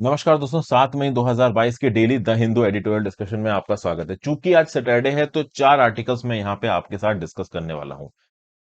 नमस्कार दोस्तों, 7 मई 2022 के daily the Hindu editorial discussion में आपका स्वागत है। चूंकि आज सैटरडे है तो 4 आर्टिकल्स मैं यहाँ पे आपके साथ डिस्कस करने वाला हूँ।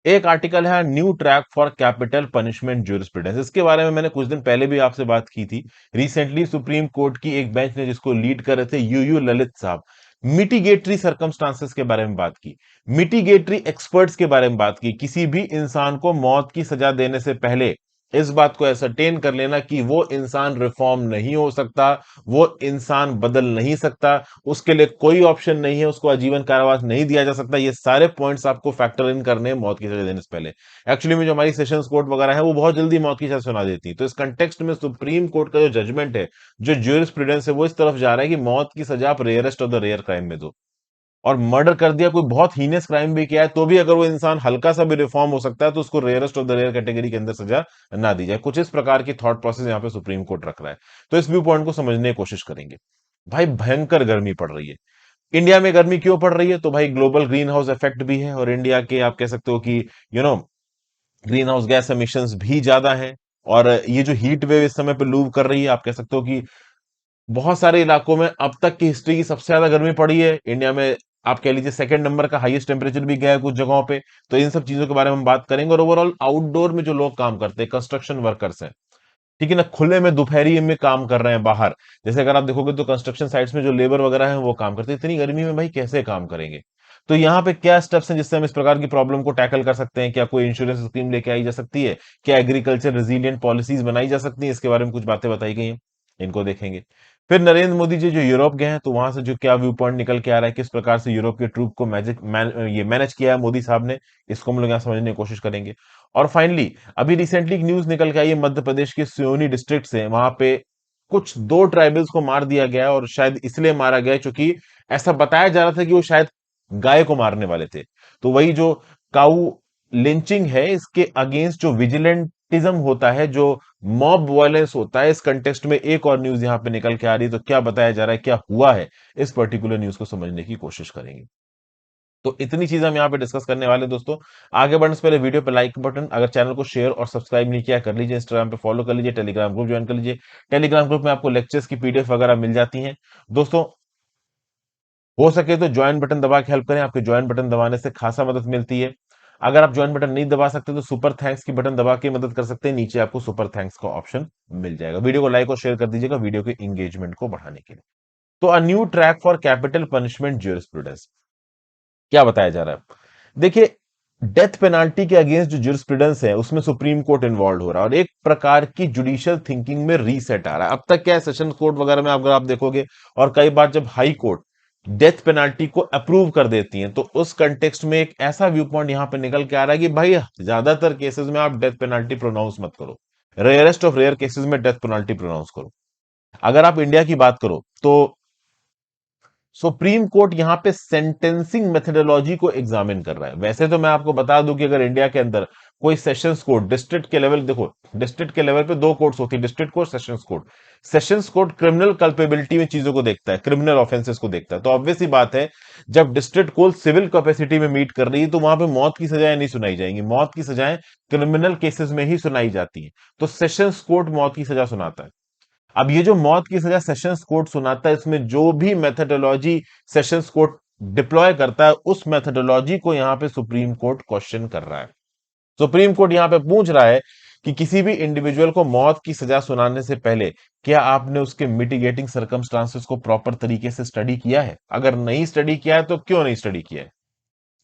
एक आर्टिकल है new track for capital punishment jurisprudence. इसके बारे में मैंने कुछ दिन पहले भी आपसे बात की थी। रिसेंटली सुप्रीम कोर्ट की एक बेंच ने, जिसको लीड कर रहे थे यूयू ललित साहब, मिटिगेटरी सर्कमस्टांसेस के बारे में बात की, मिटिगेटरी एक्सपर्ट्स के बारे में बात की। किसी भी इंसान को मौत की सजा देने से पहले इस बात को एसरटेन कर लेना कि वो इंसान रिफॉर्म नहीं हो सकता, वो इंसान बदल नहीं सकता, उसके लिए कोई ऑप्शन नहीं है, उसको आजीवन कारावास नहीं दिया जा सकता। ये सारे पॉइंट्स आपको फैक्टर इन करने हैं मौत की सजा देने से पहले। एक्चुअली में जो हमारी सेशंस कोर्ट वगैरह है वो बहुत जल्दी मौत की सजा सुना देती है। तो इस कंटेक्स्ट में सुप्रीम कोर्ट का जो जजमेंट है, जो ज्यूरिस्प्रूडेंस है, वो इस तरफ जा रहा है कि मौत की सजा आप rarest of the rare crime में दो। और मर्डर कर दिया, कोई बहुत हीनियस क्राइम भी किया है, तो भी अगर वो इंसान हल्का सा भी रिफॉर्म हो सकता है तो उसको rarest of the rare category के अंदर सजा ना दी जाए। कुछ इस प्रकार की थॉट प्रोसेस यहाँ पे सुप्रीम कोर्ट रख रहा है। तो इस व्यू पॉइंट को समझने की कोशिश करेंगे। भाई, भयंकर गर्मी पड़ रही है। इंडिया में गर्मी क्यों पड़ रही है? तो भाई, ग्लोबल ग्रीन हाउस इफेक्ट भी है, और इंडिया के आप कह सकते हो कि you know green house gas emissions भी ज्यादा है। और ये जो हीट वेव इस समय पे लूव कर रही है, आप कह सकते हो कि बहुत सारे इलाकों में अब तक की हिस्ट्री की सबसे ज्यादा गर्मी पड़ी है। इंडिया में आप कह लीजिए सेकंड नंबर का हाईएस्ट टेम्परेचर भी गया है कुछ जगहों पे। तो इन सब चीजों के बारे में हम बात करेंगे। और ओवरऑल आउटडोर में जो लोग काम करते हैं, कंस्ट्रक्शन वर्कर्स हैं, ठीक है ना, खुले में दोपहरी में काम कर रहे हैं बाहर। जैसे अगर आप देखोगे तो कंस्ट्रक्शन साइट्स में जो लेबर वगैरह है वो काम करते हैं। इतनी गर्मी में भाई कैसे काम करेंगे? तो यहाँ पे क्या स्टेप्स हैं जिससे हम इस प्रकार की प्रॉब्लम को टैकल कर सकते हैं? क्या कोई इंश्योरेंस स्कीम लेके आई जा सकती है? क्या एग्रीकल्चर रेजिलियंट पॉलिसीज बनाई जा सकती है? इसके बारे में कुछ बातें बताई गई हैं, इनको देखेंगे। फिर नरेंद्र मोदी जी जो यूरोप गए हैं, तो वहां से जो क्या व्यू पॉइंट निकल के आ रहा है, किस प्रकार से यूरोप के ट्रूप को ये मैनेज किया है मोदी साहब ने, इसको हम लोग यहाँ समझने की कोशिश करेंगे। और फाइनली, अभी रिसेंटली एक न्यूज निकल के आई है मध्य प्रदेश के सियोनी डिस्ट्रिक्ट से। वहां पे कुछ दो ट्राइबल्स को मार दिया गया है, और शायद इसलिए मारा गया है क्योंकि ऐसा बताया जा रहा था कि वो शायद गाय को मारने वाले थे। तो वही जो काऊ लिंचिंग है, इसके अगेंस्ट जो विजिलेंटिज्म होता है, जो मॉब वायलेंस होता है, इस कंटेक्स्ट में एक और न्यूज यहां पे निकल के आ रही है। तो क्या बताया जा रहा है, क्या हुआ है, इस पर्टिकुलर न्यूज को समझने की कोशिश करेंगे। तो इतनी चीजें हम यहाँ पे डिस्कस करने वाले हैं दोस्तों। आगे बढ़ने से पहले वीडियो पे लाइक बटन, अगर चैनल को शेयर और सब्सक्राइब नहीं किया कर लीजिए, इंस्टाग्राम पे फॉलो कर लीजिए, टेलीग्राम ग्रुप ज्वाइन कर लीजिए। टेलीग्राम ग्रुप में आपको लेक्चर्स की पीडीएफ वगैरह मिल जाती हैं दोस्तों। हो सके तो ज्वाइन बटन दबा के हेल्प करें, आपके ज्वाइन बटन दबाने से खासा मदद मिलती है। अगर आप ज्वाइन बटन नहीं दबा सकते तो सुपर थैंक्स की बटन दबा के मदद कर सकते हैं, नीचे आपको सुपर थैंक्स का ऑप्शन मिल जाएगा। वीडियो को लाइक और शेयर कर दीजिएगा वीडियो के इंगेजमेंट को बढ़ाने के लिए। तो a new track for capital punishment jurisprudence, क्या बताया जा रहा है? देखिए, डेथ पेनाल्टी के अगेंस्ट जो ज्यूरिस्प्रूडेंस है उसमें सुप्रीम कोर्ट इन्वॉल्व हो रहा है, और एक प्रकार की जुडिशियल थिंकिंग में रीसेट आ रहा है। अब तक क्या है, सेशन कोर्ट वगैरह में अगर आप देखोगे, और कई बार जब हाई कोर्ट डेथ पेनाल्टी को अप्रूव कर देती है, तो उस कंटेक्स्ट में एक ऐसा व्यू पॉइंट यहां पे निकल के आ रहा है कि भाई, ज्यादातर केसेस में आप डेथ पेनाल्टी प्रोनाउंस मत करो, रेयरेस्ट ऑफ रेयर केसेस में डेथ पेनाल्टी प्रोनाउंस करो। अगर आप इंडिया की बात करो तो सुप्रीम कोर्ट यहां पे सेंटेंसिंग मेथोडोलॉजी को एग्जामिन कर रहा है। वैसे तो मैं आपको बता दूं कि अगर इंडिया के अंदर कोई सेशंस कोर्ट डिस्ट्रिक्ट के लेवल, देखो डिस्ट्रिक्ट के लेवल पे दो कोर्ट्स होती है, district court, sessions court. Sessions court criminal culpability में चीजों को देखता है, क्रिमिनल ऑफेंसेस को देखता है। तो ऑब्वियस सी बात है, जब डिस्ट्रिक्ट कोर्ट सिविल कैपेसिटी में मीट कर रही है तो वहां पे मौत की सजाएं नहीं सुनाई जाएंगी। मौत की सजाएं क्रिमिनल केसेस में ही सुनाई जाती है। तो सेशंस कोर्ट मौत की सजा सुनाता है। अब ये जो मौत की सजा सेशंस कोर्ट सुनाता है, इसमें जो भी मेथोडोलॉजी सेशंस कोर्ट डिप्लॉय करता है, उस मेथोडोलॉजी को यहां पे सुप्रीम कोर्ट क्वेश्चन कर रहा है। सुप्रीम कोर्ट यहां पे पूछ रहा है कि किसी भी इंडिविजुअल को मौत की सजा सुनाने से पहले क्या आपने उसके मिटिगेटिंग सर्कमस्टांसेस को प्रॉपर तरीके से स्टडी किया है? अगर नहीं स्टडी किया है तो क्यों नहीं स्टडी किया है?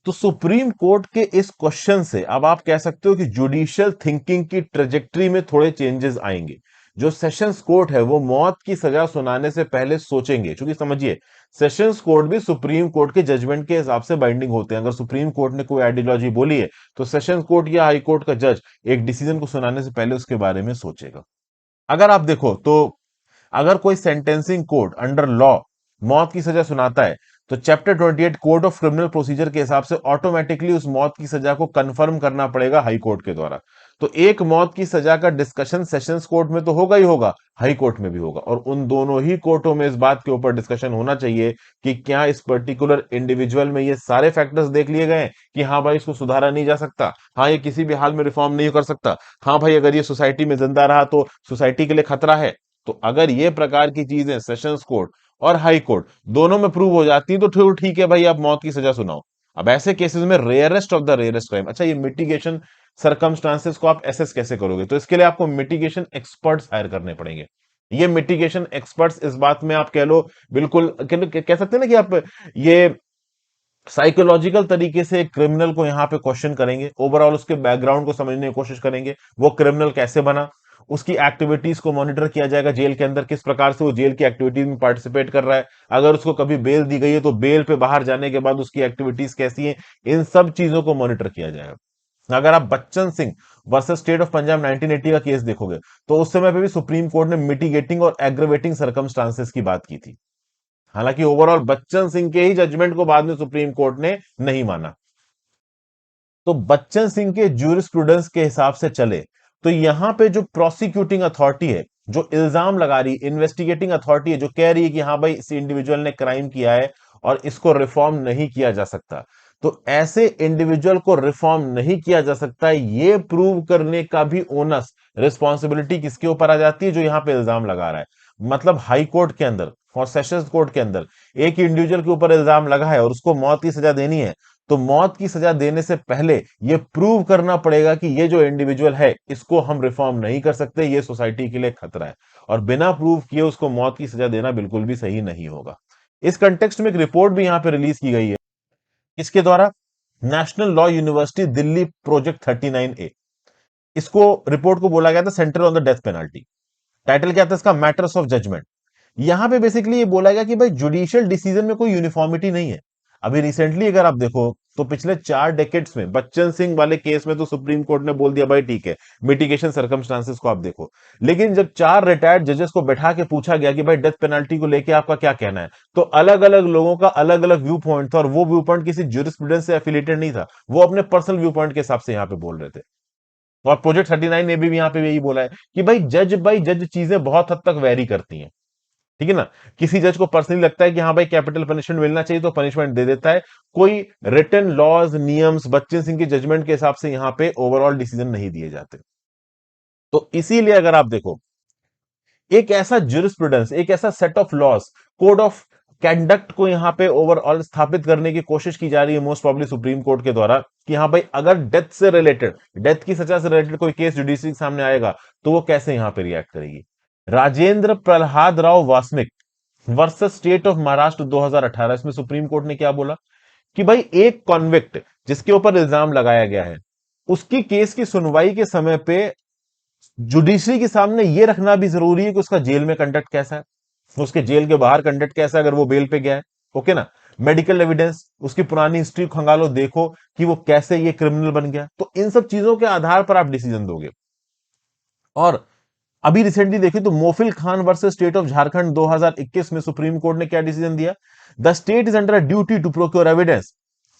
तो सुप्रीम कोर्ट के इस क्वेश्चन से अब आप कह सकते हो कि जुडिशियल थिंकिंग की ट्रेजेक्टरी में थोड़े चेंजेस आएंगे। जो सेशंस कोर्ट है वो मौत की सजा सुनाने से पहले सोचेंगे, क्योंकि समझिए, सेशंस कोर्ट भी सुप्रीम कोर्ट के जजमेंट के हिसाब से बाइंडिंग होते हैं। अगर सुप्रीम कोर्ट ने कोई आइडियोलॉजी बोली है तो सेशंस कोर्ट या हाई कोर्ट का जज एक डिसीजन को सुनाने से पहले उसके बारे में सोचेगा। अगर आप देखो तो अगर कोई सेंटेंसिंग कोर्ट अंडर लॉ मौत की सजा सुनाता है, तो chapter 28 code of criminal procedure के हिसाब से ऑटोमेटिकली उस मौत की सजा को कंफर्म करना पड़ेगा हाई कोर्ट के द्वारा। तो एक मौत की सजा का डिस्कशन सेशंस कोर्ट में तो होगा ही होगा, हाई कोर्ट में भी होगा, और उन दोनों ही कोर्टों में इस बात के ऊपर डिस्कशन होना चाहिए कि क्या इस पर्टिकुलर इंडिविजुअल में ये सारे फैक्टर्स देख लिए गए कि हाँ भाई, इसको सुधारा नहीं जा सकता, हाँ ये किसी भी हाल में रिफॉर्म नहीं कर सकता, हाँ भाई अगर ये सोसाइटी में जिंदा रहा तो सोसाइटी के लिए खतरा है। तो अगर ये प्रकार की चीजें सेशंस कोर्ट और हाई कोर्ट दोनों में प्रूव हो जाती तो ठीक है भाई, आप मौत की सजा सुनाओ। अब ऐसे केसेस में rarest of the rarest crime, अच्छा ये मिटिगेशन सरकमस्टांसेस को आप एसेस कैसे करोगे? तो इसके लिए आपको मिटिगेशन एक्सपर्ट्स हायर करने पड़ेंगे। ये मिटिगेशन एक्सपर्ट्स इस बात में आप कह लो, बिल्कुल कह सकते हैं ना कि आप ये साइकोलॉजिकल तरीके से क्रिमिनल को यहां पे क्वेश्चन करेंगे, ओवरऑल उसके बैकग्राउंड को समझने की कोशिश करेंगे, वो क्रिमिनल कैसे बना, उसकी एक्टिविटीज को मॉनिटर किया जाएगा जेल के अंदर, किस प्रकार से वो जेल की एक्टिविटीज में पार्टिसिपेट कर रहा है, अगर उसको कभी बेल दी गई है तो बेल पे बाहर जाने के बाद उसकी एक्टिविटीज कैसी है, इन सब चीजों को मॉनिटर किया जाएगा। अगर आप Bachchan Singh versus state of Punjab 1980 का केस देखोगे तो उस समय पे भी सुप्रीम कोर्ट ने मिटिगेटिंग और एग्रेवेटिंग सर्कमस्टांसेस की बात की थी। हालांकि ओवरऑल बच्चन सिंह के ही जजमेंट को बाद में सुप्रीम कोर्ट ने नहीं माना। तो बच्चन सिंह के ज्यूरिस्प्रूडेंस के हिसाब से चले तो यहां पे जो प्रोसिक्यूटिंग अथॉरिटी है, जो इल्जाम लगा रही, इन्वेस्टिगेटिंग अथॉरिटी है, जो कह रही है कि हाँ भाई इस इंडिविजुअल ने क्राइम किया है और इसको रिफॉर्म नहीं किया जा सकता, तो ऐसे इंडिविजुअल को रिफॉर्म नहीं किया जा सकता, ये प्रूव करने का भी ओनस, रिस्पॉन्सिबिलिटी किसके ऊपर आ जाती है? जो यहां पे इल्जाम लगा रहा है। मतलब हाई कोर्ट के अंदर और सेशंस कोर्ट के अंदर एक इंडिविजुअल के ऊपर इल्जाम लगा है और उसको मौत की सजा देनी है, तो मौत की सजा देने से पहले यह प्रूव करना पड़ेगा कि ये जो इंडिविजुअल है इसको हम रिफॉर्म नहीं कर सकते, ये सोसाइटी के लिए खतरा है, और बिना प्रूव किए उसको मौत की सजा देना बिल्कुल भी सही नहीं होगा। इस कंटेक्स्ट में एक रिपोर्ट भी यहां पे रिलीज की गई है, इसके द्वारा national law university Delhi project 39A, इसको रिपोर्ट को बोला गया था centre on the death penalty. Title क्या था इसका? Matters of judgment. यहां पे बेसिकली ये बोला गया कि भाई जुडिशियल डिसीजन में कोई यूनिफॉर्मिटी नहीं है। अभी रिसेंटली अगर आप देखो तो पिछले 4 डेकेड्स में बच्चन सिंह वाले केस में तो सुप्रीम कोर्ट ने बोल दिया भाई ठीक है, मिटिगेशन सर्कमस्टांसेस को आप देखो। लेकिन जब 4 रिटायर्ड जजेस को बैठा के पूछा गया कि भाई डेथ पेनल्टी को लेके आपका क्या कहना है, तो अलग अलग लोगों का अलग अलग व्यू पॉइंट था, और वो व्यू पॉइंट किसी ज्यूरिस्प्रूडेंस से एफिलेटेड नहीं था, वो अपने पर्सनल व्यू पॉइंट के हिसाब से यहां पे बोल रहे थे। और प्रोजेक्ट 39 ने भी यहां पे यही बोला है कि भाई जज बाई जज चीजें बहुत हद तक वेरी करती हैं। ठीक है ना? किसी जज को पर्सनली लगता है कि हाँ भाई कैपिटल पनिशमेंट मिलना चाहिए तो पनिशमेंट दे देता है। कोई रिटन लॉज नियम्स बच्चन सिंह के जजमेंट के हिसाब से यहां पे ओवरऑल डिसीजन नहीं दिए जाते। तो इसीलिए अगर आप देखो, एक ऐसा ज्यूरिस्प्रूडेंस, एक ऐसा set of laws, code of conduct को यहां पे ओवरऑल स्थापित करने की कोशिश की जा रही है मोस्ट प्रॉब्ली सुप्रीम कोर्ट के द्वारा, कि हाँ भाई अगर डेथ से रिलेटेड, डेथ की सजा से रिलेटेड कोई केस जुडिशरी के सामने आएगा तो वो कैसे यहां पे रिएक्ट करेगी। Rajendra Prahlad Rao Wasnik versus state of Maharashtra 2018, इसमें सुप्रीम कोर्ट ने क्या बोला कि भाई एक कॉन्विक्ट जिसके ऊपर इल्जाम लगाया गया है, उसकी केस की सुनवाई के समय पे जुडिशरी के सामने यह रखना भी जरूरी है कि उसका जेल में कंडक्ट कैसा है, उसके जेल के बाहर कंडक्ट कैसा है अगर वो बेल पे गया है। ओके ना? मेडिकल एविडेंस, उसकी पुरानी हिस्ट्री खंगालो, देखो कि वो कैसे ये क्रिमिनल बन गया, तो इन सब चीजों के आधार पर आप डिसीजन दोगे। और अभी रिसेंटली देखिए तो Mofil Khan versus state of Jharkhand 2021 में सुप्रीम कोर्ट ने क्या डिसीजन दिया? The state is under a duty to procure evidence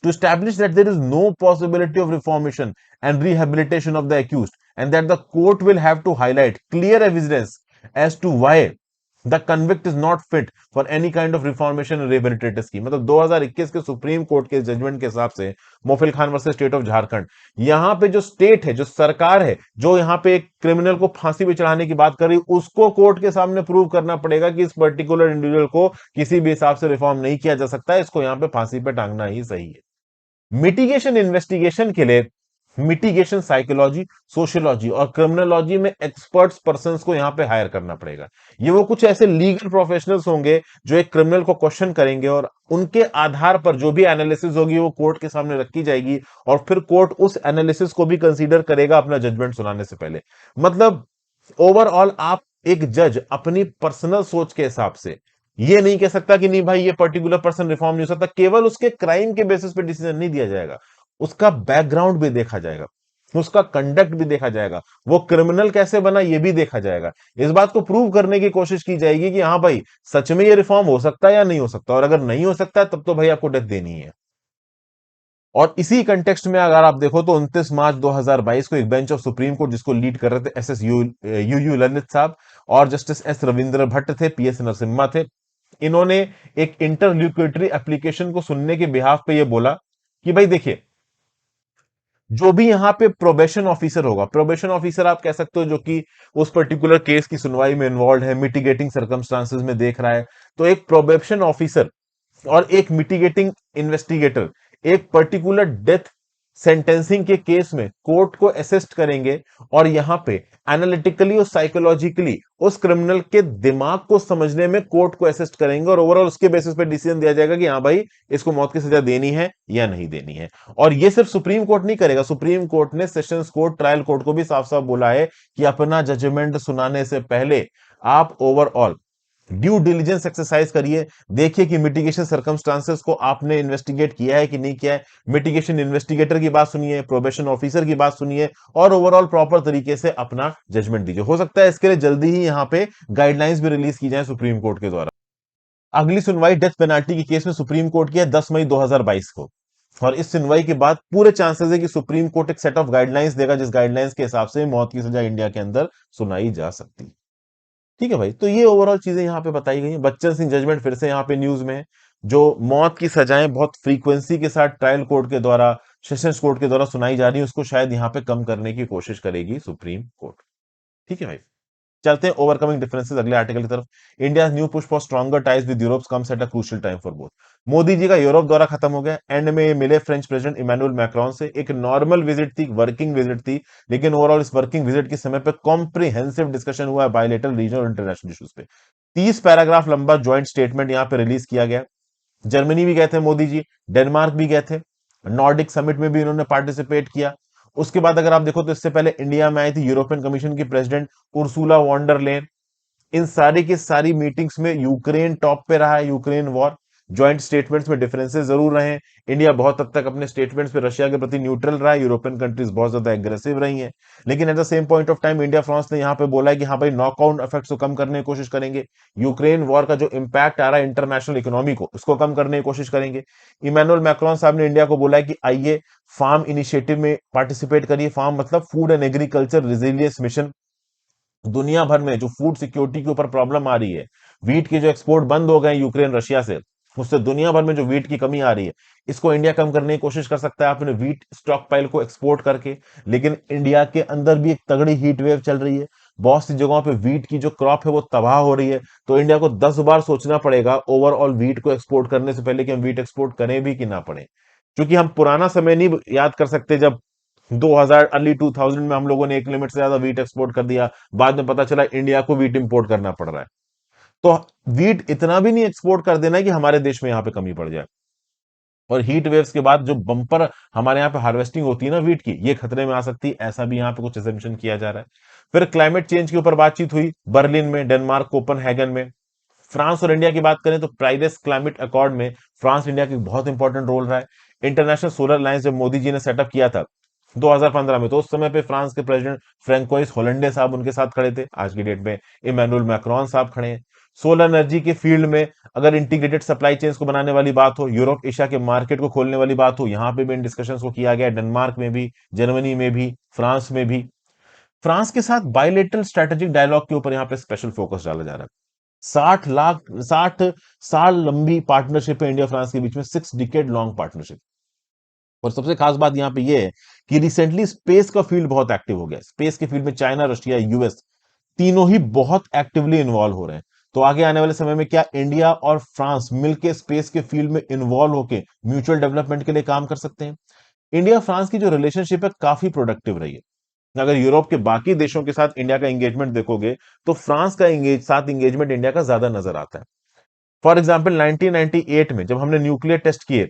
to establish that there is no possibility of reformation and rehabilitation of the accused, and that the court will have to highlight clear evidence as to why the convict is not fit for any kind of reformation and rehabilitative scheme। मतलब 2021 के supreme court के judgement के हिसाब से Mofil Khan versus state of Jharkhand, यहां पे जो state है, जो सरकार है, जो यहां पे एक क्रिमिनल को फांसी पे चढ़ाने की बात कर रही, उसको कोर्ट के सामने प्रूव करना पड़ेगा कि इस पर्टिकुलर इंडिविजुअल को किसी भी हिसाब से रिफॉर्म नहीं किया जा सकता है, इसको यहां पे फांसी पे टांगना ही सही है। मिटिगेशन इन्वेस्टिगेशन के लिए मिटिगेशन साइकोलॉजी, सोशियोलॉजी और क्रिमिनोलॉजी में एक्सपर्ट्स पर्संस को यहां पे हायर करना पड़ेगा। ये वो कुछ ऐसे लीगल प्रोफेशनल्स होंगे जो एक क्रिमिनल को क्वेश्चन करेंगे, और उनके आधार पर जो भी एनालिसिस होगी वो कोर्ट के सामने रखी जाएगी, और फिर कोर्ट उस एनालिसिस को भी कंसीडर करेगा अपना जजमेंट सुनाने से पहले। मतलब ओवरऑल आप एक जज अपनी पर्सनल सोच के हिसाब से ये नहीं कह सकता कि नहीं भाई ये पर्टिकुलर पर्सन रिफॉर्म नहीं हो सकता, केवल उसके क्राइम के बेसिस पे डिसीजन नहीं दिया जाएगा, उसका बैकग्राउंड भी देखा जाएगा, उसका कंडक्ट भी देखा जाएगा, वो क्रिमिनल कैसे बना ये भी देखा जाएगा। इस बात को प्रूव करने की कोशिश की जाएगी कि हाँ भाई सच में ये रिफॉर्म हो सकता है या नहीं हो सकता, और अगर नहीं हो सकता है तब तो भाई आपको डेथ देनी है। और इसी कंटेक्स्ट में अगर आप देखो तो 29 मार्च 2022 को एक बेंच ऑफ सुप्रीम कोर्ट जिसको लीड कर रहे थे S S U you Lalit साहब, और जस्टिस एस रविंद्र भट्ट थे, पी एस नरसिम्हा थे, इन्होंने एक इंटरलोक्यूटरी एप्लीकेशन को सुनने के बिहाफ पे ये बोला कि भाई देखिए, जो भी यहाँ पे प्रोबेशन ऑफिसर होगा, प्रोबेशन ऑफिसर आप कह सकते हो जो कि उस पर्टिकुलर केस की सुनवाई में इन्वॉल्व है, मिटिगेटिंग सर्कमस्टांसेस में देख रहा है, तो एक प्रोबेशन ऑफिसर और एक मिटिगेटिंग इन्वेस्टिगेटर एक पर्टिकुलर डेथ सेंटेंसिंग के केस में कोर्ट को असिस्ट करेंगे और यहां पे एनालिटिकली और साइकोलॉजिकली उस क्रिमिनल के दिमाग को समझने में कोर्ट को असिस्ट करेंगे और ओवरऑल उसके बेसिस पे डिसीजन दिया जाएगा कि हाँ भाई इसको मौत की सजा देनी है या नहीं देनी है। और ये सिर्फ सुप्रीम कोर्ट नहीं करेगा, सुप्रीम कोर्ट ने सेशंस कोर्ट, ट्रायल कोर्ट को भी साफ साफ बोला है कि अपना जजमेंट सुनाने से पहले आप ओवरऑल ड्यू डिलिजेंस एक्सरसाइज करिए, देखिए कि मिटिगेशन सर्कमस्टांसेस को आपने इन्वेस्टिगेट किया है कि नहीं किया है, मिटिगेशन इन्वेस्टिगेटर की बात सुनिए, प्रोबेशन ऑफिसर की बात सुनिए और ओवरऑल प्रॉपर तरीके से अपना जजमेंट दीजिए। हो सकता है इसके लिए जल्दी ही यहां पे गाइडलाइंस भी रिलीज की जाए सुप्रीम कोर्ट के द्वारा। अगली सुनवाई डेथ पेनाल्टी के केस में सुप्रीम कोर्ट की है 10 मई 2022 को, और इस सुनवाई के बाद पूरे चांसेस है कि सुप्रीम कोर्ट एक सेट ऑफ गाइडलाइंस देगा जिस गाइडलाइंस के हिसाब से मौत की सजा इंडिया के अंदर सुनाई जा सकती है। ठीक है भाई, तो ये ओवरऑल चीजें यहाँ पे बताई गई हैं। बच्चन सिंह जजमेंट फिर से यहाँ पे न्यूज में है। जो मौत की सजाएं बहुत फ्रीक्वेंसी के साथ ट्रायल कोर्ट के द्वारा, सेशंस कोर्ट के द्वारा सुनाई जा रही है, उसको शायद यहाँ पे कम करने की कोशिश करेगी सुप्रीम कोर्ट। ठीक है भाई, चलते हैं ओवरकमिंग डिफरेंसेस अगले आर्टिकल की तरफ। India new push for stronger ties with Europe comes at a crucial time for both. Modi ji का यूरोप दौरा खत्म हो गया, एंड में ये मिले फ्रेंच प्रेसिडेंट इमैनुअल मैक्रोन से। एक नॉर्मल विजिट थी, वर्किंग विजिट थी, लेकिन ओवरऑल इस वर्किंग विजिट के समय पे कॉम्प्रिहेंसिव डिस्कशन हुआ है बायलेटरल, रीजनल और इंटरनेशनल इश्यूज पे। 30 पैराग्राफ लंबा ज्वाइंट स्टेटमेंट यहाँ पे रिलीज किया गया। जर्मनी भी गए थे मोदी जी, डेनमार्क भी गए थे, नॉर्डिक समिट में भी इन्होंने पार्टिसिपेट किया। उसके बाद अगर आप देखो तो इससे पहले इंडिया में आई थी यूरोपियन कमीशन की प्रेसिडेंट उर्सुला वॉन्डर लेन। इन सारी की सारी मीटिंग्स में यूक्रेन टॉप पे रहा है, यूक्रेन वॉर। ज्वाइंट स्टेटमेंट्स में डिफरेंसेस जरूर रहे हैं। इंडिया बहुत हद तक अपने स्टेटमेंट्स पे रशिया के प्रति न्यूट्रल रहा है, यूरोपियन कंट्रीज बहुत ज्यादा एग्रेसिव रही हैं। लेकिन at the same point of time India France ने यहाँ पे बोला है कि हाँ भाई नॉकआउट इफेक्ट्स को कम करने की कोशिश करेंगे, यूक्रेन वॉर का जो इंपैक्ट आ रहा है इंटरनेशनल इकोनॉमी को उसको कम करने की कोशिश करेंगे। इमैनुअल मैक्रोन साहब ने इंडिया को बोला है कि आइए फार्म इनिशिएटिव में पार्टिसिपेट करिए। फार्म मतलब food and agriculture resilience mission. दुनिया भर में जो फूड सिक्योरिटी के ऊपर प्रॉब्लम आ रही है, वीट के जो एक्सपोर्ट बंद हो गए यूक्रेन रशिया से, उससे दुनिया भर में जो वीट की कमी आ रही है, इसको इंडिया कम करने की कोशिश कर सकता है अपने वीट स्टॉक पाइल को एक्सपोर्ट करके। लेकिन इंडिया के अंदर भी एक तगड़ी हीट वेव चल रही है, बहुत सी जगहों पे वीट की जो क्रॉप है वो तबाह हो रही है। तो इंडिया को 10 बार सोचना पड़ेगा ओवरऑल वीट को एक्सपोर्ट करने से पहले कि हम वीट एक्सपोर्ट करें भी कि ना पड़े। क्योंकि हम पुराना समय नहीं याद कर सकते जब 2000 अर्ली 2000 में हम लोगों ने एक लिमिट से ज्यादा वीट एक्सपोर्ट कर दिया, बाद में पता चला इंडिया को वीट इंपोर्ट करना पड़ रहा है। तो वीट इतना भी नहीं एक्सपोर्ट कर देना है कि हमारे देश में यहां पे कमी पड़ जाए। और हीट वेव्स के बाद जो बम्पर हमारे यहाँ पे हार्वेस्टिंग होती है ना वीट की, ये खतरे में आ सकती है, ऐसा भी यहाँ पे कुछ एजम्पशन किया जा रहा है। फिर क्लाइमेट चेंज के ऊपर बातचीत हुई बर्लिन में, डेनमार्क कोपनहेगन में। फ्रांस और इंडिया की बात करें तो पेरिस क्लाइमेट अकॉर्ड में फ्रांस इंडिया का बहुत इंपॉर्टेंट रोल रहा है। इंटरनेशनल सोलर अलायंस जब मोदी जी ने सेटअप किया था 2015 में, तो उस समय पे फ्रांस के प्रेसिडेंट फ्रेंकोइस होलंडे साहब उनके साथ खड़े थे। आज की डेट में इमैनुअल मैक्रोन साहब खड़े हैं। सोलर एनर्जी के फील्ड में अगर इंटीग्रेटेड सप्लाई चेन्स को बनाने वाली बात हो, यूरोप एशिया के मार्केट को खोलने वाली बात हो, यहां पे भी इन डिस्कशंस को किया गया, डेनमार्क में भी, जर्मनी में भी, फ्रांस में भी। फ्रांस के साथ बायलेटरल स्ट्रेटेजिक डायलॉग के ऊपर यहां पे स्पेशल फोकस डाला जा रहा है। 60 साल लंबी पार्टनरशिप है इंडिया फ्रांस के बीच में, 6 डिकेड लॉन्ग पार्टनरशिप। और सबसे खास बात यहां पे ये है कि रिसेंटली स्पेस का फील्ड बहुत एक्टिव हो गया। स्पेस के फील्ड में चाइना, रशिया, यूएस तीनों ही बहुत एक्टिवली इन्वॉल्व हो रहे हैं। तो आगे आने वाले समय में क्या इंडिया और फ्रांस मिलकर स्पेस के फील्ड में इन्वॉल्व होकर म्यूचुअल डेवलपमेंट के लिए काम कर सकते हैं? इंडिया फ्रांस की जो रिलेशनशिप है काफी प्रोडक्टिव रही है। अगर यूरोप के बाकी देशों के साथ इंडिया का एंगेजमेंट देखोगे तो फ्रांस का साथ एंगेजमेंट इंडिया का ज्यादा नजर आता है। फॉर एग्जाम्पल 1998 में जब हमने न्यूक्लियर टेस्ट किए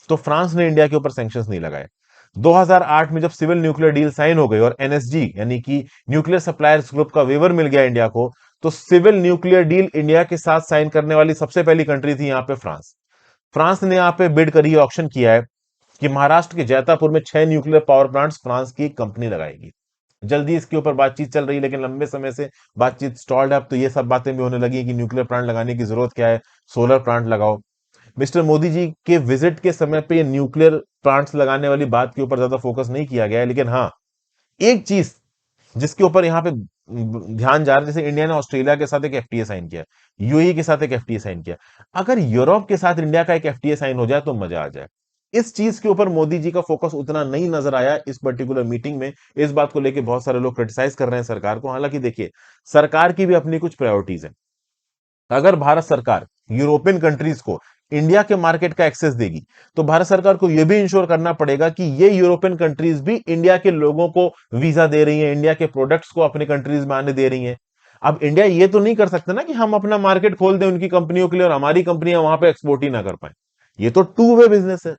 तो फ्रांस ने इंडिया के ऊपर सैंक्शंस नहीं लगाए। 2008 में जब सिविल न्यूक्लियर डील साइन हो गई और एनएसजी यानी कि न्यूक्लियर सप्लायर्स ग्रुप का वेवर मिल गया इंडिया को, तो सिविल न्यूक्लियर डील इंडिया के साथ साइन करने वाली सबसे पहली कंट्री थी यहाँ पे फ्रांस। फ्रांस ने यहाँ पे बिड करी, ऑक्शन किया है कि महाराष्ट्र के जैतापुर में 6 न्यूक्लियर पावर प्लांट्स फ्रांस की एक कंपनी लगाएगी। जल्दी इसके ऊपर बातचीत चल रही है, लेकिन लंबे समय से बातचीत स्टॉल्ड है। अब तो ये सब बातें भी होने लगी कि न्यूक्लियर प्लांट लगाने की जरूरत क्या है, सोलर प्लांट लगाओ। मिस्टर मोदी जी के विजिट के समय पे ये न्यूक्लियर प्लांट्स लगाने वाली बात के ऊपर ज्यादा फोकस नहीं किया गया है। लेकिन हाँ, एक चीज जिसके ऊपर यहाँ पे ध्यान जा रहा है, जैसे इंडिया ने ऑस्ट्रेलिया के साथ एक एफटीए साइन किया, यूएई के साथ एक एफटीए साइन किया, अगर यूरोप के साथ इंडिया का एक एफटीए साइन हो जाए तो मजा आ जाए। इस चीज के ऊपर मोदी जी का फोकस उतना नहीं नजर आया इस पर्टिकुलर मीटिंग में। इस बात को लेके बहुत सारे लोग क्रिटिसाइज कर रहे हैं सरकार को। हालांकि देखिए, सरकार की भी अपनी कुछ प्रायोरिटीज है। अगर भारत सरकार यूरोपियन कंट्रीज को इंडिया के मार्केट का एक्सेस देगी, तो भारत सरकार को यह भी इंश्योर करना पड़ेगा कि ये यूरोपियन कंट्रीज भी इंडिया के लोगों को वीजा दे रही हैं, इंडिया के प्रोडक्ट्स को अपने कंट्रीज में आने दे रही हैं। अब इंडिया ये तो नहीं कर सकता ना कि हम अपना मार्केट खोल दें उनकी कंपनियों के लिए और हमारी कंपनियां वहां पे एक्सपोर्ट ही ना कर पाए। ये तो टू वे बिजनेस है।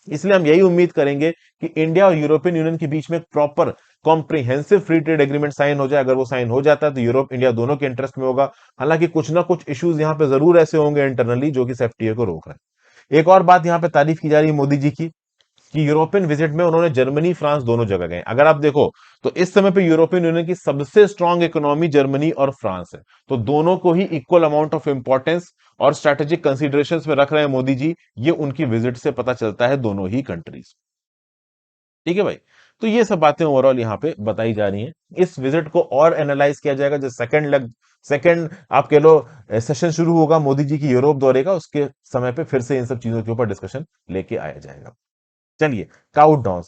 इसलिए हम यही उम्मीद करेंगे कि इंडिया और यूरोपियन यूनियन के बीच में proper comprehensive free trade agreement sign हो जाए। अगर वो साइन हो जाता है तो यूरोप इंडिया दोनों के इंटरेस्ट में होगा। हालांकि कुछ ना कुछ इश्यूज यहां पे जरूर ऐसे होंगे इंटरनली जो कि एफटीए को रोक रहे हैं। एक और बात यहां पे तारीफ की जा रही है मोदी जी की, कि यूरोपियन विजिट में उन्होंने जर्मनी फ्रांस दोनों जगह गए। अगर आप देखो तो इस समय पे यूरोपियन यूनियन की सबसे स्ट्रांग इकोनॉमी जर्मनी और फ्रांस है। तो दोनों को ही इक्वल अमाउंट ऑफ इंपॉर्टेंस और स्ट्रेटेजिक कंसीडरेशंस में रख रहे हैं मोदी जी। ये उनकी विजिट से पता चलता है, दोनों ही कंट्रीज। ठीक है भाई। तो ये सब बातें ओवरऑल यहाँ पे बताई जा रही हैं। इस विजिट को और एनालाइज किया जाएगा। जो सेकंड आप कह लो सेशन शुरू होगा मोदी जी की यूरोप दौरे का, उसके समय पे फिर से इन सब चीजों के ऊपर डिस्कशन लेके आया जाएगा। चलिए, काउंटडाउन,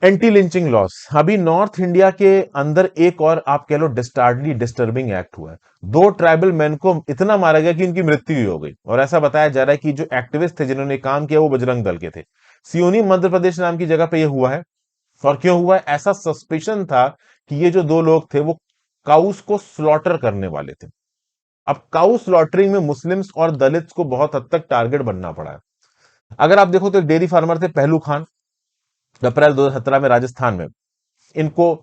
एंटी लिंचिंग लॉस। अभी नॉर्थ इंडिया के अंदर एक और आप कह लो डिस्टार्डली डिस्टर्बिंग एक्ट हुआ है। दो ट्राइबल मैन को इतना मारा गया कि इनकी मृत्यु ही हो गई। और ऐसा बताया जा रहा है कि जो एक्टिविस्ट थे जिन्होंने काम किया वो बजरंग दल के थे। सियोनी मध्य प्रदेश नाम की जगह पे ये हुआ है। और क्यों हुआ है? ऐसा सस्पिशन था कि ये जो दो लोग थे वो काउस को स्लॉटर करने वाले थे। अब काउ स्लॉटरिंग में मुस्लिम्स और दलित्स को बहुत हद तक टारगेट बनना पड़ा है। अगर आप देखो तो एक डेयरी फार्मर थे पहलू खान, अप्रैल 2017 में राजस्थान में इनको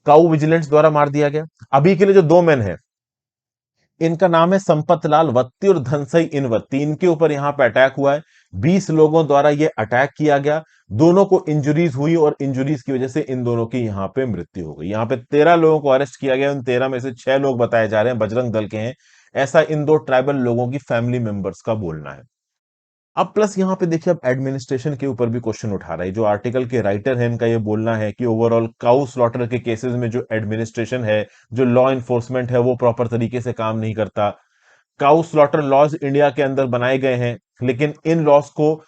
काउ विजिलेंस द्वारा मार दिया गया। अभी के लिए जो दो मैन हैं, इनका नाम है संपत लाल वत्ती और धनसई इनवत्ती। इनके ऊपर यहां पे अटैक हुआ है। 20 लोगों द्वारा यह अटैक किया गया। दोनों को इंजुरीज हुई और इंजुरीज की वजह से इन दोनों की यहां पे मृत्यु हो गई। यहां पे 13 लोगों को अरेस्ट किया गया। उन 13 में से 6 लोग बताए जा रहे हैं बजरंग दल के हैं। ऐसा इन दो ट्राइबल लोगों की फैमिली मेंबर्स का बोलना है। अब प्लस यहां पे देखिए, अब एडमिनिस्ट्रेशन के ऊपर भी क्वेश्चन उठा रहा है। जो आर्टिकल के राइटर है इनका ये बोलना है कि ओवरऑल काउ स्लॉटर के केसेस में जो एडमिनिस्ट्रेशन है, जो लॉ इन्फोर्समेंट है, वो प्रॉपर तरीके से काम नहीं करता। काउ स्लॉटर लॉज इंडिया के अंदर बनाए गए हैं, लेकिन इन लॉज को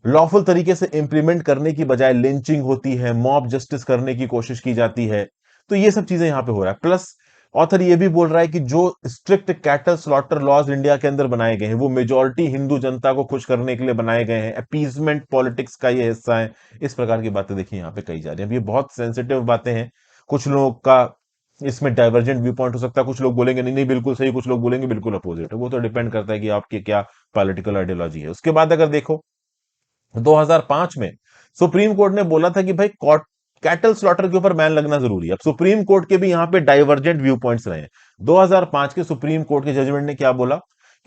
लॉफुल तरीके से इंप्लीमेंट करने की बजाय लिंचिंग होती है, मॉब जस्टिस करने की कोशिश की जाती है। तो ये सब चीजें यहां पे हो रहा है। प्लस ऑथर ये भी बोल रहा है कि जो strict cattle slaughter laws India के अंदर बनाए गए हैं वो मेजॉरिटी हिंदू जनता को खुश करने के लिए बनाए गए हैं, अपीजमेंट पॉलिटिक्स का ये हिस्सा है। इस प्रकार की बातें देखिए यहाँ पे कही जा रही है। अब ये बहुत सेंसिटिव बातें हैं। कुछ लोगों का इसमें डाइवर्जेंट व्यू पॉइंट हो सकता है। कुछ लोग बोलेंगे नहीं नहीं बिल्कुल सही, कुछ लोग बोलेंगे बिल्कुल अपोजिट है। वो तो डिपेंड करता है कि आपकी क्या पॉलिटिकल आइडियोलॉजी है। उसके बाद अगर देखो 2005 में सुप्रीम कोर्ट ने बोला था कि भाई कैटल स्लॉटर के ऊपर बैन लगना जरूरी है। अब सुप्रीम कोर्ट के भी यहां पे डाइवर्जेंट व्यू पॉइंट्स रहे हैं। 2005 के सुप्रीम कोर्ट के जजमेंट ने क्या बोला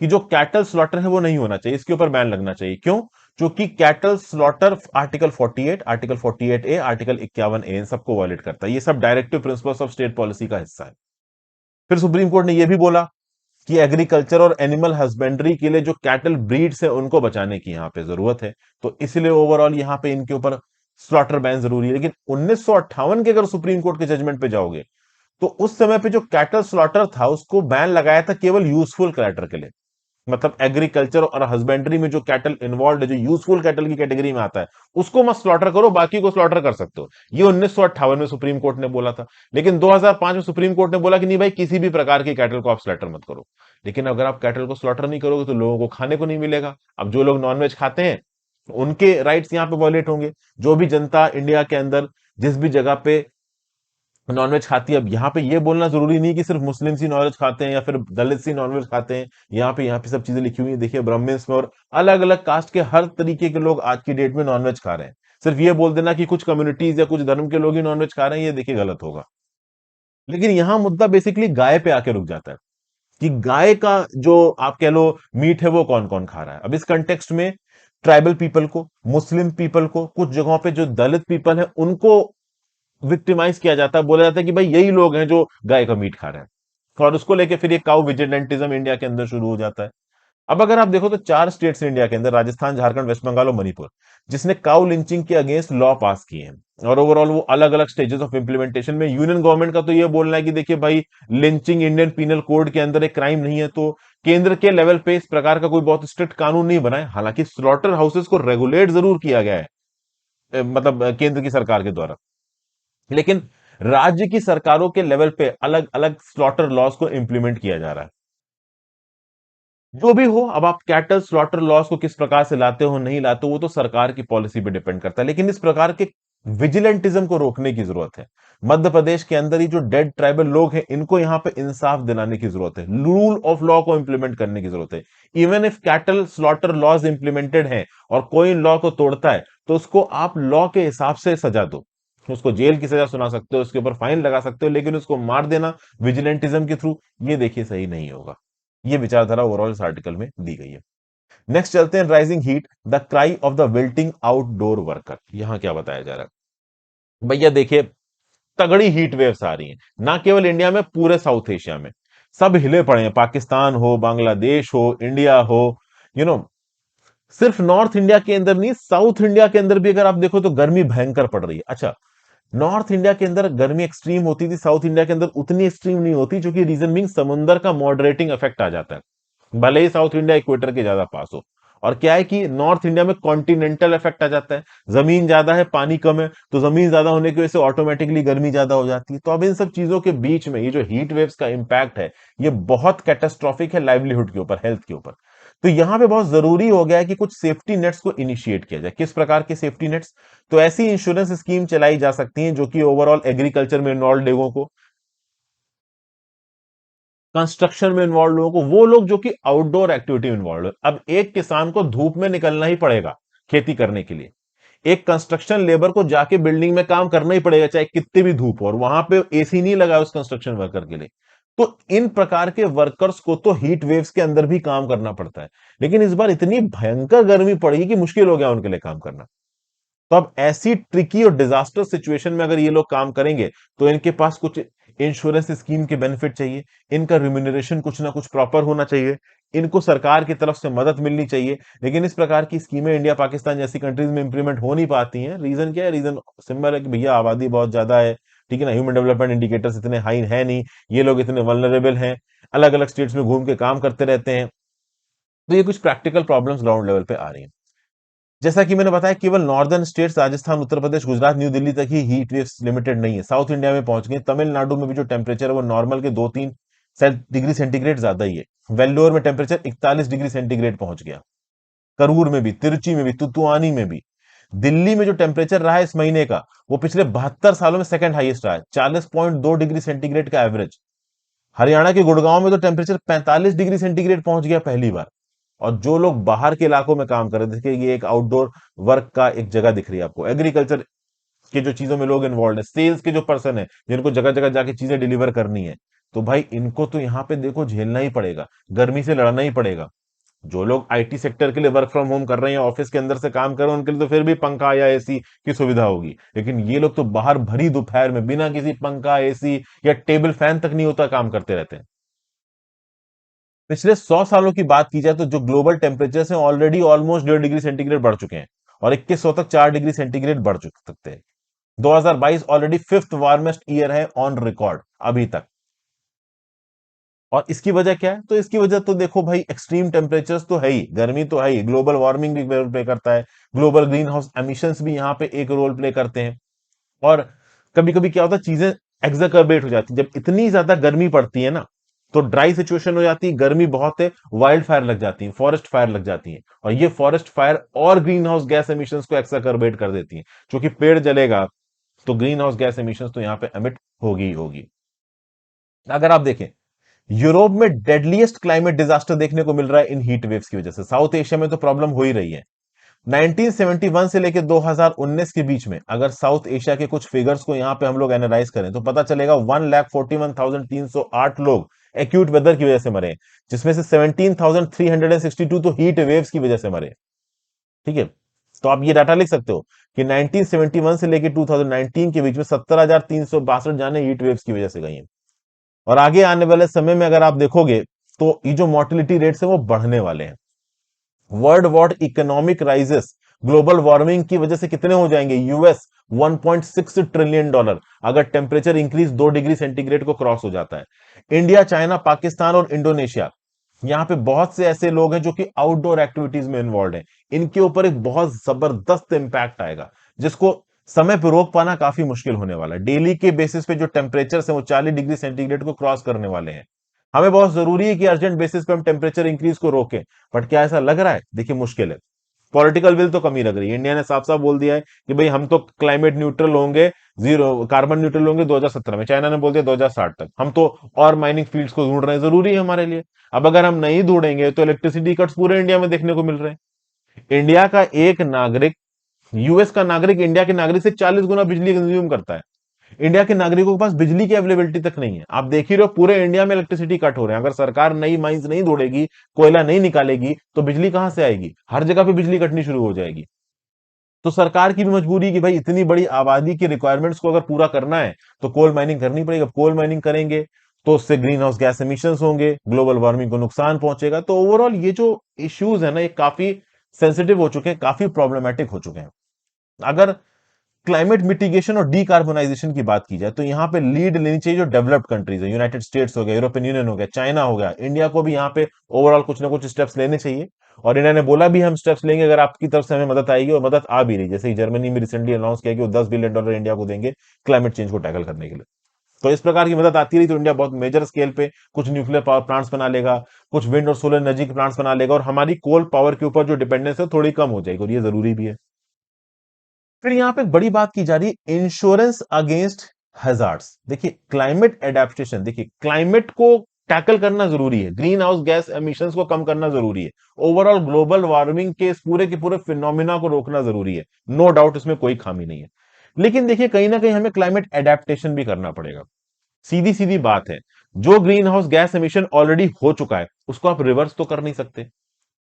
कि जो कैटल स्लॉटर है वो नहीं होना चाहिए, इसके ऊपर बैन लगना चाहिए। क्यों? क्योंकि कैटल स्लॉटर आर्टिकल 48, आर्टिकल 48 ए, आर्टिकल 51 ए इन सबको वायलेट करता है। ये सब directive principles of state policy का हिस्सा है। फिर सुप्रीम कोर्ट ने यह भी बोला कि एग्रीकल्चर और एनिमल हस्बेंड्री के लिए जो कैटल ब्रीड्स है उनको बचाने की यहां पे जरूरत है। तो इसलिए ओवरऑल यहां पे इनके ऊपर स्लॉटर बैन जरूरी है। लेकिन 1958 के अगर सुप्रीम कोर्ट के जजमेंट पे जाओगे तो उस समय पे जो कैटल स्लॉटर था उसको बैन लगाया था केवल यूजफुल कैटर के लिए। मतलब एग्रीकल्चर और हस्बेंड्री में जो कैटल इन्वॉल्व है, जो यूजफुल कैटल की कैटेगरी में आता है, उसको मत स्लॉटर करो, बाकी को स्लॉटर कर सकते हो। ये 1958 में सुप्रीम कोर्ट ने बोला था। लेकिन 2005 में सुप्रीम कोर्ट ने बोला कि नहीं भाई, किसी भी प्रकार की कैटल को आप स्लॉटर मत करो। लेकिन अगर आप कैटल को स्लॉटर नहीं करोगे तो लोगों को खाने को नहीं मिलेगा। अब जो लोग नॉनवेज खाते हैं उनके राइट्स यहां पे वॉयलेट होंगे। जो भी जनता इंडिया के अंदर जिस भी जगह पे नॉनवेज खाती है, अब यहाँ पे ये बोलना जरूरी नहीं कि सिर्फ मुस्लिम्स ही नॉनवेज खाते हैं या फिर दलित ही नॉनवेज खाते हैं। यहाँ पे सब चीजें लिखी हुई है। देखिए, ब्राह्मण्स में और अलग अलग कास्ट के हर तरीके के लोग आज की डेट में नॉनवेज खा रहे हैं। सिर्फ ये बोल देना कि कुछ कम्युनिटीज या कुछ धर्म के लोग ही नॉनवेज खा रहे हैं, ये देखिए गलत होगा। लेकिन यहाँ मुद्दा बेसिकली गाय पे आके रुक जाता है कि गाय का जो आप कह लो मीट है वो कौन कौन खा रहा है। अब इस कंटेक्स्ट में ट्राइबल पीपल को, मुस्लिम पीपल को, कुछ जगहों पे जो दलित पीपल है उनको विक्टिमाइज किया जाता है। बोला जाता है कि भाई यही लोग हैं जो गाय का मीट खा रहे हैं। और उसको लेके फिर ये काउ विजिलेंटिज्म इंडिया के अंदर शुरू हो जाता है। अब अगर आप देखो तो 4 स्टेट्स इंडिया के अंदर, राजस्थान, झारखंड, वेस्ट बंगाल और मणिपुर, जिसने काउ लिंचिंग के अगेंस्ट लॉ पास किए हैं। और ओवरऑल वो अलग अलग स्टेजेस ऑफ इंप्लीमेंटेशन में। यूनियन गवर्नमेंट का तो ये बोलना है कि देखिए भाई, लिंचिंग इंडियन पीनल कोड के अंदर एक क्राइम नहीं है, तो केंद्र के लेवल पे इस प्रकार का कोई बहुत स्ट्रिक्ट कानून नहीं बना है। हालांकि स्लॉटर हाउसेस को रेगुलेट जरूर किया गया है, मतलब केंद्र की सरकार के द्वारा, लेकिन राज्य की सरकारों के लेवल पे अलग अलग स्लॉटर लॉज को इंप्लीमेंट किया जा रहा है। जो भी हो, अब आप कैटल स्लॉटर लॉज को किस प्रकार से लाते हो नहीं लाते हो, वो तो सरकार की पॉलिसी पे डिपेंड करता है, लेकिन इस प्रकार के विजिलेंटिज्म को रोकने की जरूरत है। मध्य प्रदेश के अंदर ही जो डेड ट्राइबल लोग हैं, इनको यहां पे इंसाफ दिलाने की जरूरत है, रूल ऑफ लॉ को इंप्लीमेंट करने की जरूरत है। Even if cattle slaughter laws implemented हैं और कोई इन लॉ को तोड़ता है, तो उसको आप लॉ के हिसाब से सजा दो, उसको जेल की सजा सुना सकते हो, उसके ऊपर फाइन लगा सकते हो, लेकिन उसको मार देना विजिलेंटिज्म के थ्रू, ये देखिए सही नहीं होगा। ये विचारधारा ओवरऑल इस आर्टिकल में दी गई है। नेक्स्ट चलते हैं, rising heat, the cry of the wilting outdoor worker. यहां क्या बताया जा रहा है भैया, देखिए तगड़ी हीट वेव्स आ रही हैं, ना केवल इंडिया में, पूरे साउथ एशिया में सब हिले पड़े हैं। पाकिस्तान हो, बांग्लादेश हो, इंडिया हो, यू नो सिर्फ नॉर्थ इंडिया के अंदर नहीं, साउथ इंडिया के अंदर भी अगर आप देखो तो गर्मी भयंकर पड़ रही है। अच्छा, नॉर्थ इंडिया के अंदर गर्मी एक्सट्रीम होती थी, साउथ इंडिया के अंदर उतनी एक्सट्रीम नहीं होती, क्योंकि रीजन बीइंग समुंदर का मॉडरेटिंग इफेक्ट आ जाता है, भले ही साउथ इंडिया इक्वेटर के ज्यादा पास हो। और क्या है कि नॉर्थ इंडिया में कॉन्टिनेंटल इफेक्ट आ जाता है, जमीन ज्यादा है, पानी कम है, तो जमीन ज्यादा होने की वजह से ऑटोमेटिकली गर्मी ज्यादा हो जाती है। तो अब इन सब चीजों के बीच में ये जो हीट वेव्स का इंपैक्ट है, ये बहुत कैटास्ट्रॉफिक है लाइवलीहुड के ऊपर, हेल्थ के ऊपर। तो यहां पे बहुत जरूरी हो गया है कि कुछ सेफ्टी नेट्स को इनिशिएट किया जाए। किस प्रकार के सेफ्टी नेट्स? तो ऐसी इंश्योरेंस स्कीम चलाई जा सकती हैं जो कि ओवरऑल एग्रीकल्चर में इन्वॉल्व लोगों को, कंस्ट्रक्शन में इन्वॉल्व लोगों को, वो लोग जो कि आउटडोर एक्टिविटी में इन्वॉल्व है। अब एक किसान को धूप में निकलना ही पड़ेगा खेती करने के लिए, एक कंस्ट्रक्शन लेबर को जाके बिल्डिंग में काम करना ही पड़ेगा, चाहे कितनी भी धूप हो, और वहां पे एसी नहीं लगा उस कंस्ट्रक्शन वर्कर के लिए। तो इन प्रकार के वर्कर्स को तो हीट वेव्स के अंदर भी काम करना पड़ता है, लेकिन इस बार इतनी भयंकर गर्मी पड़ी कि मुश्किल हो गया उनके लिए काम करना। तो अब ऐसी ट्रिकी और डिजास्टर सिचुएशन में अगर ये लोग काम करेंगे, तो इनके पास कुछ इंश्योरेंस स्कीम के बेनिफिट चाहिए, इनका रिम्यूनरेशन कुछ ना कुछ प्रॉपर होना चाहिए, इनको सरकार की तरफ से मदद मिलनी चाहिए। लेकिन इस प्रकार की स्कीमें इंडिया पाकिस्तान जैसी कंट्रीज में इंप्लीमेंट हो नहीं पाती हैं। रीजन क्या है? रीजन सिंपल है कि भैया आबादी बहुत ज्यादा है, ठीक है ना, ह्यूमन डेवलपमेंट इंडिकेटर्स इतने हाई है नहीं, ये लोग इतने वल्नरेबल हैं, अलग अलग स्टेट्स में घूम के काम करते रहते हैं। तो ये कुछ प्रैक्टिकल प्रॉब्लम्स ग्राउंड लेवल पे आ रही हैं। जैसा कि मैंने बताया, केवल northern states Rajasthan, Uttar Pradesh, Gujarat, new Delhi तक ही हीट वेव्स लिमिटेड नहीं है, साउथ इंडिया में पहुंच गए। तमिलनाडु में भी जो टेम्परेचर है वो नॉर्मल के 2-3 डिग्री सेंटीग्रेड ज्यादा ही है। वेल्लोर में टेम्परेचर 41 डिग्री सेंटीग्रेड पहुंच गया, करूर में भी, तिरुचि में भी, तुतुआनी में भी। दिल्ली में जो टेम्परेचर रहा है इस महीने का, वो पिछले 72 सालों में सेकंड हाईएस्ट रहा है, 40.2 डिग्री सेंटीग्रेड का एवरेज। हरियाणा के गुड़गांव में तो टेम्परेचर 45 डिग्री सेंटीग्रेड पहुंच गया पहली बार। और जो लोग बाहर के इलाकों में काम कर रहे थे, देखिए ये एक आउटडोर वर्क का एक जगह दिख रही है आपको, एग्रीकल्चर के जो चीजों में लोग इन्वॉल्व है, सेल्स के जो पर्सन है, जिनको जगह जगह जाके चीजें डिलीवर करनी है, तो भाई इनको तो यहाँ पे देखो झेलना ही पड़ेगा, गर्मी से लड़ना ही पड़ेगा। जो लोग आईटी सेक्टर के लिए वर्क फ्रॉम होम कर रहे हैं, ऑफिस के अंदर से काम कर रहे हैं, उनके लिए तो फिर भी पंखा या एसी की सुविधा होगी, लेकिन ये लोग तो बाहर भरी दोपहर में बिना किसी पंखा, एसी या टेबल फैन तक नहीं होता काम करते रहते हैं। पिछले 100 सालों की बात की जाए तो जो ग्लोबल टेम्परेचर है ऑलरेडी ऑलमोस्ट 1.5 डिग्री सेंटीग्रेड बढ़ चुके हैं, और 2100 तक 4 डिग्री सेंटीग्रेड बढ़ सकते हैं। 2022 ऑलरेडी फिफ्थ वार्मेस्ट ईयर है ऑन रिकॉर्ड अभी तक। और इसकी वजह क्या है? तो इसकी वजह तो देखो भाई, एक्सट्रीम टेम्परेचर्स तो है ही, गर्मी तो है ही, ग्लोबल वार्मिंग भी रोल प्ले करता है, ग्लोबल ग्रीन हाउस एमिशंस भी यहाँ पे एक रोल प्ले करते हैं। और कभी कभी क्या होता है, चीजें एक्सरबेट हो जाती है, जब इतनी ज्यादा गर्मी पड़ती है ना, तो ड्राई सिचुएशन हो जाती है, गर्मी बहुत है, वाइल्ड फायर लग जाती है, फॉरेस्ट फायर लग जाती है, और ये फॉरेस्ट फायर और ग्रीन हाउस गैस एमिशंस को एक्सरबेट कर देती है। क्योंकि पेड़ जलेगा तो ग्रीन हाउस गैस एमिशंस तो यहाँ पे एमिट होगी ही होगी। अगर आप देखें, यूरोप में डेडलीस्ट क्लाइमेट डिजास्टर देखने को मिल रहा है इन हीट वेव्स की वजह से। साउथ एशिया में तो प्रॉब्लम हो ही रही है। 1971 से लेकर 2019 के बीच में अगर साउथ एशिया के कुछ फिगर्स को यहां पे हम लोग एनालाइज करें, तो पता चलेगा 1,41,308 लोग एक्यूट वेदर की वजह से मरे, जिसमें से 17,362 तो हीट वेव्स की वजह से मरे। ठीक है, तो आप ये डाटा लिख सकते हो कि 1971 से लेकर 2019 के बीच में 17,362 जाने हीट वेव्स की वजह से गई हैं। और आगे आने वाले समय में अगर आप देखोगे, तो ये जो मोर्टिलिटी रेट्स है वो बढ़ने वाले हैं। World wide economic rises global warming की वजह से कितने हो जाएंगे? यूएस 1.6 ट्रिलियन डॉलर, अगर टेम्परेचर इंक्रीज 2 डिग्री सेंटीग्रेड को क्रॉस हो जाता है। इंडिया, चाइना, पाकिस्तान और इंडोनेशिया, यहाँ पे बहुत से ऐसे लोग हैं जो कि आउटडोर एक्टिविटीज में इन्वॉल्व हैं। इनके ऊपर एक बहुत जबरदस्त इंपैक्ट आएगा, जिसको समय पर रोक पाना काफी मुश्किल होने वाला है। डेली के बेसिस पे जो टेम्परेचर है वो 40 डिग्री सेंटीग्रेड को क्रॉस करने वाले हैं। हमें बहुत जरूरी है कि अर्जेंट बेसिस पे हम टेम्परेचर इंक्रीज को रोकें, बट क्या ऐसा लग रहा है? देखिए, मुश्किल है। पॉलिटिकल विल तो कमी लग रही है। इंडिया ने साफ साफ बोल दिया है कि भाई हम तो क्लाइमेट न्यूट्रल होंगे, जीरो कार्बन न्यूट्रल होंगे 2017 में। चाइना ने बोल दिया 2060 तक। हम तो और माइनिंग फील्ड्स को ढूंढ रहे हैं, जरूरी है हमारे लिए। अब अगर हम नहीं ढूंढेंगे तो इलेक्ट्रिसिटी कट्स पूरे इंडिया में देखने को मिल रहे हैं। इंडिया का एक नागरिक, यूएस का नागरिक इंडिया के नागरिक से 40 गुना बिजली कंज्यूम करता है। इंडिया के नागरिकों के पास बिजली की अवेलेबिलिटी तक नहीं है। आप देख ही रहे हो, पूरे इंडिया में इलेक्ट्रिसिटी कट हो रहे हैं। अगर सरकार नई माइंस नहीं ढूंढेगी, कोयला नहीं निकालेगी, तो बिजली कहां से आएगी? हर जगह पे बिजली कटनी शुरू हो जाएगी। तो सरकार की भी मजबूरी है कि भाई इतनी बड़ी आबादी की रिक्वायरमेंट्स को अगर पूरा करना है तो कोल माइनिंग करनी पड़ेगी। अब कोल माइनिंग करेंगे तो उससे ग्रीन हाउस गैस एमिशंस होंगे, ग्लोबल वार्मिंग को नुकसान पहुंचेगा। तो ओवरऑल ये जो इश्यूज है ना, ये काफी सेंसिटिव हो चुके हैं, काफी प्रॉब्लमेटिक हो चुके हैं। अगर क्लाइमेट मिटिगेशन और डीकार्बोनाइजेशन की बात की जाए तो यहां पे लीड लेनी चाहिए जो डेवलप्ड कंट्रीज है। यूनाइटेड स्टेट्स हो गया, यूरोपियन यूनियन हो गया, चाइना हो गया। इंडिया को भी यहां पे ओवरऑल कुछ ना कुछ स्टेप्स लेने चाहिए। और इंडिया ने बोला भी हम स्टेप्स लेंगे अगर आपकी तरफ से हमें मदद आएगी, और मदद आ भी रही। जैसे ही जर्मनी में रिसेंटली अनाउंस किया कि वो $10 बिलियन इंडिया को देंगे क्लाइमेट चेंज को टैकल करने के लिए। तो इस प्रकार की मदद आती रही तो इंडिया बहुत मेजर स्केल पे कुछ न्यूक्लियर पावर प्लांट्स बना लेगा, कुछ विंड और सोलर एनर्जी के प्लांट्स बना लेगा, और हमारी कोल पावर के ऊपर जो डिपेंडेंस है थोड़ी कम हो जाएगी, और ये जरूरी भी है। फिर यहां पे एक बड़ी बात की जा रही है, इंश्योरेंस अगेंस्ट हैजार्ड्स। देखिए, क्लाइमेट एडेप्टेशन, देखिए क्लाइमेट को टैकल करना जरूरी है, ग्रीन हाउस गैस एमिशंस को कम करना जरूरी है, ओवरऑल ग्लोबल वार्मिंग के इस पूरे के पूरे फिनोमिना को रोकना जरूरी है। नो डाउट, इसमें कोई खामी नहीं है। लेकिन देखिए, कहीं ना कहीं हमें क्लाइमेट एडेप्टेशन भी करना पड़ेगा। सीधी सीधी बात है, जो green house gas emission already हो चुका है उसको आप रिवर्स तो कर नहीं सकते।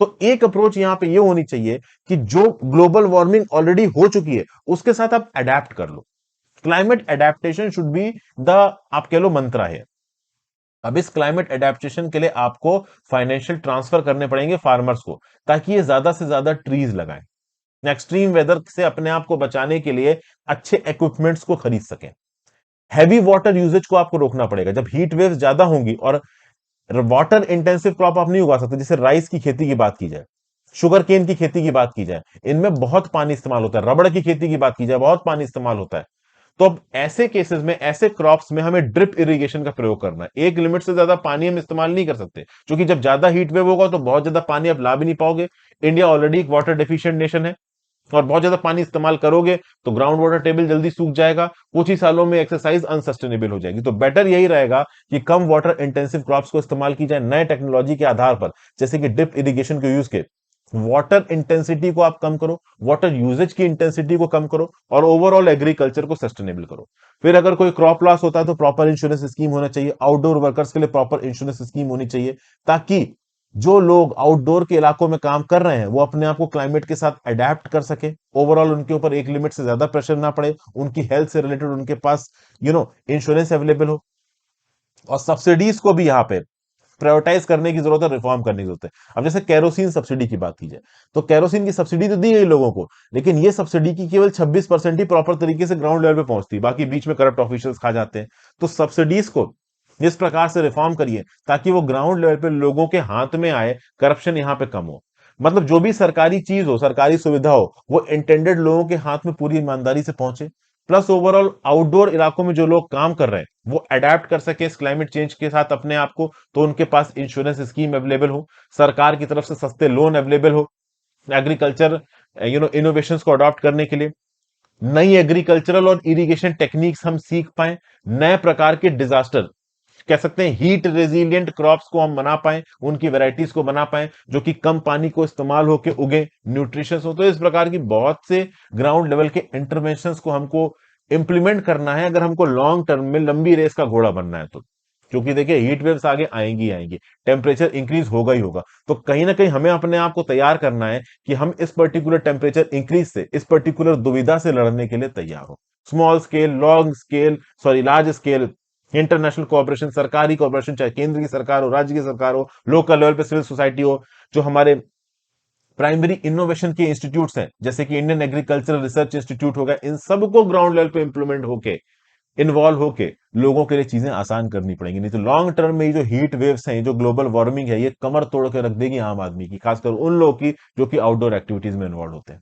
तो एक अप्रोच यहां पे ये होनी चाहिए कि जो ग्लोबल वार्मिंग ऑलरेडी हो चुकी है उसके साथ आप अडेप्ट कर लो। Climate adaptation should be the, आप कह लो, मंत्रा है। अब इस क्लाइमेट अडेप्टेशन के लिए आपको फाइनेंशियल ट्रांसफर करने पड़ेंगे फार्मर्स को, ताकि ये ज्यादा से ज्यादा ट्रीज लगाएं, एक्सट्रीम वेदर से अपने आप को बचाने के लिए अच्छे इक्विपमेंट्स को खरीद सकें। हैवी वाटर यूजेज को आपको रोकना पड़ेगा। जब हीट वेव्स ज्यादा होंगी और वाटर इंटेंसिव क्रॉप आप नहीं उगा सकते, जैसे राइस की खेती की बात की जाए, शुगर केन की खेती की बात की जाए, इनमें बहुत पानी इस्तेमाल होता है। रबड़ की खेती की बात की जाए, बहुत पानी इस्तेमाल होता है। तो अब ऐसे केसेस में, ऐसे क्रॉप्स में हमें ड्रिप इरिगेशन का प्रयोग करना है। एक लिमिट से ज्यादा पानी हम इस्तेमाल नहीं कर सकते, क्योंकि जब ज्यादा हीट वेव होगा तो बहुत ज्यादा पानी आप ला भी नहीं पाओगे। इंडिया ऑलरेडी एक वाटर डेफिशिएंट नेशन है, और बहुत ज्यादा पानी इस्तेमाल करोगे तो ग्राउंड वाटर टेबल जल्दी सूख जाएगा, कुछ ही सालों में एक्सरसाइज अनसस्टेनेबल हो जाएगी। तो बेटर यही रहेगा कि कम वाटर इंटेंसिव क्रॉप्स को इस्तेमाल की जाए नए टेक्नोलॉजी के आधार पर, जैसे कि ड्रिप इरिगेशन को यूज के। वाटर इंटेंसिटी को आप कम करो, वाटर यूजेज की इंटेंसिटी को कम करो, और ओवरऑल एग्रीकल्चर को सस्टेनेबल करो। फिर अगर कोई क्रॉप लॉस होता है तो प्रॉपर इंश्योरेंस स्कीम होना चाहिए, आउटडोर वर्कर्स के लिए प्रॉपर इंश्योरेंस स्कीम होनी चाहिए, ताकि जो लोग आउटडोर के इलाकों में काम कर रहे हैं वो अपने आप को क्लाइमेट के साथ अडेप्ट कर सके। ओवरऑल उनके ऊपर एक लिमिट से ज्यादा प्रेशर ना पड़े, उनकी हेल्थ से रिलेटेड उनके पास इंश्योरेंस अवेलेबल हो। और सब्सिडीज को भी यहाँ पे प्रायोरिटाइज करने की जरूरत है, रिफॉर्म करने की जरूरत है। अब जैसे कैरोसिन सब्सिडी की बात की जाए, तो कैरोसिन की सब्सिडी तो दी गई लोगों को, लेकिन ये सब्सिडी की केवल 26% ही प्रॉपर तरीके से ग्राउंड लेवल पे पहुंचती, बाकी बीच में करप्ट ऑफिशियल्स खा जाते हैं। तो सब्सिडीज को इस प्रकार से रिफॉर्म करिए ताकि वो ग्राउंड लेवल पे लोगों के हाथ में आए, करप्शन यहां पे कम हो। मतलब जो भी सरकारी चीज हो, सरकारी सुविधा हो, वो इंटेंडेड लोगों के हाथ में पूरी ईमानदारी से पहुंचे। प्लस ओवरऑल आउटडोर इलाकों में जो लोग काम कर रहे हैं वो अडेप्ट कर सके इस क्लाइमेट चेंज के साथ अपने आप को, तो उनके पास इंश्योरेंस स्कीम अवेलेबल हो, सरकार की तरफ से सस्ते लोन अवेलेबल हो एग्रीकल्चर इनोवेशंस को अडॉप्ट करने के लिए। नई एग्रीकल्चरल और इरिगेशन टेक्निक्स हम सीख पाए, नए प्रकार के डिजास्टर, कह सकते हैं हीट रेजिलिएंट क्रॉप्स को हम बना पाए, उनकी वैरायटीज को बना पाए जो कि कम पानी को इस्तेमाल होकर उगे, न्यूट्रिशियस हो। तो इस प्रकार की बहुत से ग्राउंड लेवल के इंटरवेंशंस को हमको इंप्लीमेंट करना है, अगर हमको लॉन्ग टर्म में लंबी रेस का घोड़ा बनना है तो। क्योंकि देखिए, हीट वेव्स आगे आएंगी आएंगी, टेम्परेचर इंक्रीज होगा ही होगा। तो कहीं ना कहीं हमें अपने आप को तैयार करना है कि हम इस पर्टिकुलर टेम्परेचर इंक्रीज से, इस पर्टिकुलर दुविधा से लड़ने के लिए तैयार हो। Small scale, long scale, sorry large scale international cooperation, सरकारी कोऑपरेशन, चाहे केंद्र की सरकार हो, राज्य की सरकार हो, लोकल लेवल पे सिविल सोसाइटी हो, जो हमारे प्राइमरी इनोवेशन के इंस्टीट्यूट्स हैं, जैसे कि इंडियन एग्रीकल्चरल रिसर्च इंस्टीट्यूट हो गया, इन सबको ग्राउंड लेवल पे इंप्लीमेंट होके, इन्वॉल्व होके लोगों के लिए चीजें आसान करनी पड़ेंगी। नहीं तो लॉन्ग टर्म में ये जो हीट वेव्स हैं, ये जो ग्लोबल वार्मिंग है, ये कमर तोड़ के रख देगी आम आदमी की, खासकर उन लोगों की जो कि आउटडोर एक्टिविटीज में इन्वॉल्व होते हैं।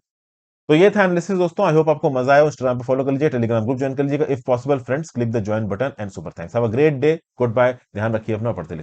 तो ये था एनालिसिस दोस्तों। आई होप आपको मजा आया। इंस्टाग्राम पे फॉलो कर लीजिए, टेलीग्राम ग्रुप ज्वाइन कर लीजिएगा if possible friends. Click the join button and super thanks. Have a great day. Goodbye. ध्यान रखिए अपना, पढ़ते लिखते